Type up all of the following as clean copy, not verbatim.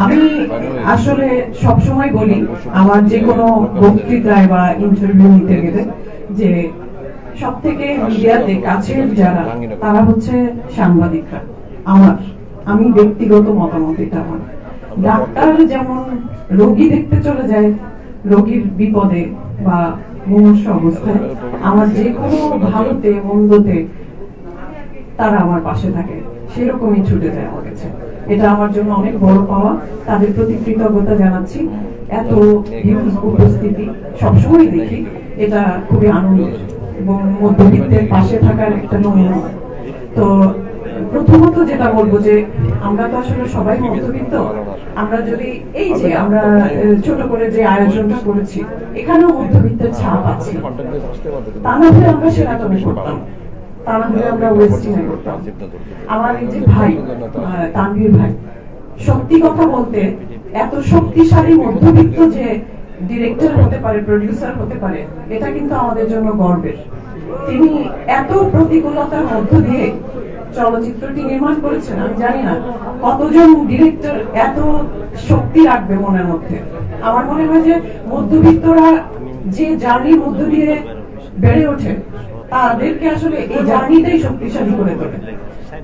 আমি আসলে সবসময় বলি আমার যে কোনো বক্তৃতায় বা ইন্টারভিউ নিতে গেলে যে সব থেকে মিডিয়াতে কাছের যারা তারা হচ্ছে সাংবাদিকরা। আমি ব্যক্তিগত মতামত এটা আমার। ডাক্তার যেমন রোগী দেখতে চলে যায় রোগীর বিপদে বা মুমূর্ষ অবস্থায়, আমার যে কোনো ভালোতে মন্দতে তারা আমার পাশে থাকে, সেরকমই ছুটে যায় আমার কাছে। এটা আমার জন্য অনেক বড় পাওয়া, তাদের প্রতি কৃতজ্ঞতা জানাচ্ছি। এত উপস্থিতি সবসময় দেখি, এটা খুবই আনন্দের এবং মধ্যবিত্তের পাশে থাকার একটা নমুনা। তো প্রথমত যেটা বলবো যে আমরা তো আসলে সবাই মধ্যবিত্ত, আমরা যদি এই যে আমরা ছোট করে যে আয়োজনটা করেছি এখানেও মধ্যবিত্তের ছাপ আছে। তা না হলে আমরা সেরাটনে করতাম, তা না হলে আমরা ওয়েস্টিনে করতাম। আমার এই যে ভাই তানভীর ভাই, সত্যি কথা বলতে এত শক্তিশালী মধ্যবিত্ত যে ডিরেক্টর হতে পারে, প্রডিউসার হতে পারে, এটা কিন্তু আমাদের জন্য গর্বের। তিনি এত প্রতিকূলতার মধ্য দিয়ে চলচ্চিত্রটি নির্মাণ করেছেন। আমি জানি না কতজন ডিরেক্টর এত শক্তি রাখবে মনের মধ্যে। আমার মনে হয় যে মধ্যবিত্তরা যে জার্নির মধ্য দিয়ে বেড়ে ওঠে তাদেরকে আসলে এই জার্নিটাই শক্তিশালী করে তোলে।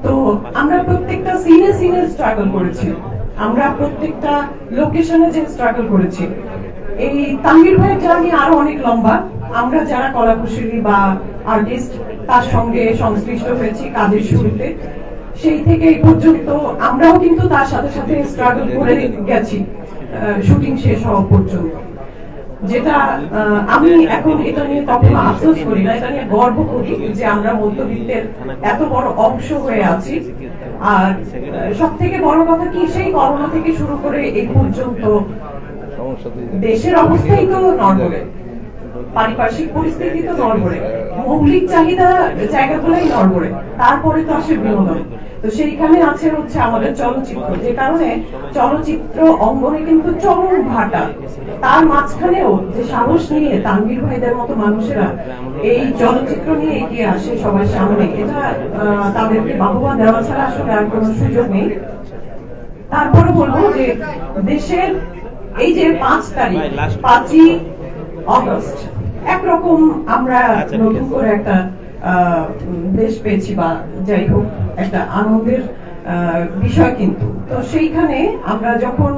তো আমরা প্রত্যেকটা সিনে স্ট্রাগল করেছি, আমরা প্রত্যেকটা লোকেশনে যে স্ট্রাগল করেছি। এই তানভীর ভাইয়ের জার্নি আরো অনেক লম্বা। আমরা যারা কলাকুশলী বা আর্টিস্ট তার সঙ্গে সংশ্লিষ্ট হয়েছি কাজের শুরুতে, সেই থেকে এই পর্যন্ত আমরাও কিন্তু তার সাথে সাথে স্ট্রাগল করে গেছি শুটিং শেষ হওয়া পর্যন্ত। যেটা আমি এখন এটা নিয়ে কখনো আফসোস করি না, এটা নিয়ে গর্ব করি যে আমরা মধ্যবিত্তের এত বড় অংশ হয়ে আছি। আর সব থেকে বড় কথা কি, সেই করোনা থেকে শুরু করে এই পর্যন্ত দেশের অবস্থাই তো নড়বড়ে, পারিপার্শ্বিক পরিস্থিতি তো নড়বড়ে, মৌলিক চাহিদা জায়গাগুলোই নড়বড়ে, তারপরে তো আসে বিনোদন। তো সেইখানে আছে হচ্ছে আমাদের চলচ্চিত্র, যে কারণে চলচ্চিত্র অঙ্গনে কিন্তু চরম ভাটা। তার মাঝখানেও যে সাহস নিয়ে তানভীর ভাইদের মতো মানুষেরা এই চলচ্চিত্র নিয়ে এগিয়ে আসে সবার সামনে, এটা তাদেরকে বাহবা দেওয়া ছাড়া আসলে আর কোনো সুযোগ নেই। তারপরে বলবো যে দেশের এই যে 5 তারিখ 5ই অগস্ট একরকম আমরা নতুন করে একটা দেশ পেয়েছি, বা যাই হোক একটা আনন্দের বিষয়। কিন্তু তো সেইখানে আমরা যখন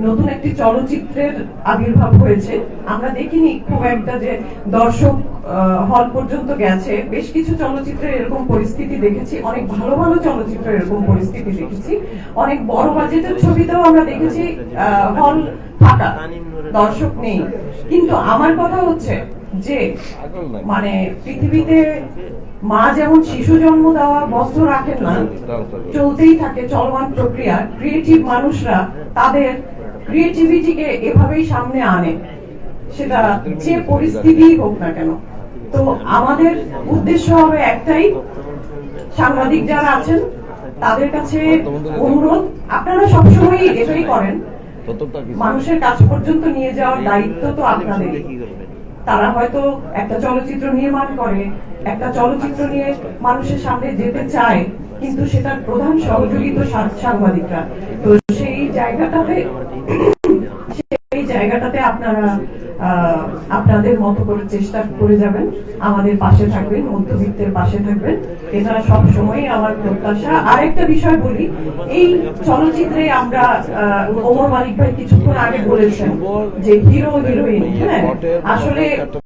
নতুন একটি চলচ্চিত্রের আবির্ভাব হয়েছে, আমরা দেখিনি খুব একটা যে দর্শক হল পর্যন্ত গেছে। বেশ কিছু চলচ্চিত্রের এরকম পরিস্থিতি দেখেছি, অনেক ভালো ভালো চলচ্চিত্রের এরকম পরিস্থিতি দেখেছি, অনেক বড় বাজেটের ছবিতেও আমরা দেখেছি হল ফাঁকা, দর্শক নেই। কিন্তু আমার কথা হচ্ছে যে মানে পৃথিবীতে মা যেমন শিশু জন্ম দেওয়া বন্ধ রাখেন না, চলতেই থাকে চলমান প্রক্রিয়া। ক্রিয়েটিভ মানুষরা তাদের ক্রিয়েটিভিটিকে এভাবেই সামনে আনে, সেটা যে পরিস্থিতি হোক না কেন। তো আমাদের উদ্দেশ্য হবে একটাই, সাংবাদিক যারা আছেন তাদের কাছে অনুরোধ, আপনারা সবসময় এটাই করেন, মানুষের কাছ পর্যন্ত নিয়ে যাওয়ার দায়িত্ব তো আপনাদের। তারা হয়তো একটা চলচ্চিত্র নির্মাণ করে, একটা চলচ্চিত্র নিয়ে মানুষের সামনে যেতে চায়, কিন্তু সেটার প্রধান সহযোগী তো সাংবাদিকরা। তো সেই জায়গাটাতে আপনারা আপনাদের মতো করে চেষ্টা করে যাবেন, আমাদের পাশে থাকবেন, মধ্যবিত্তের পাশে থাকবেন, এটা সব সময় আমার প্রত্যাশা। আরেকটা বিষয় বলি, এই চলচ্চিত্রে আমরা ওমর মালিক ভাই কিছুক্ষণ আগে বলেছেন যে হিরো হিরোইন, হ্যাঁ আসলে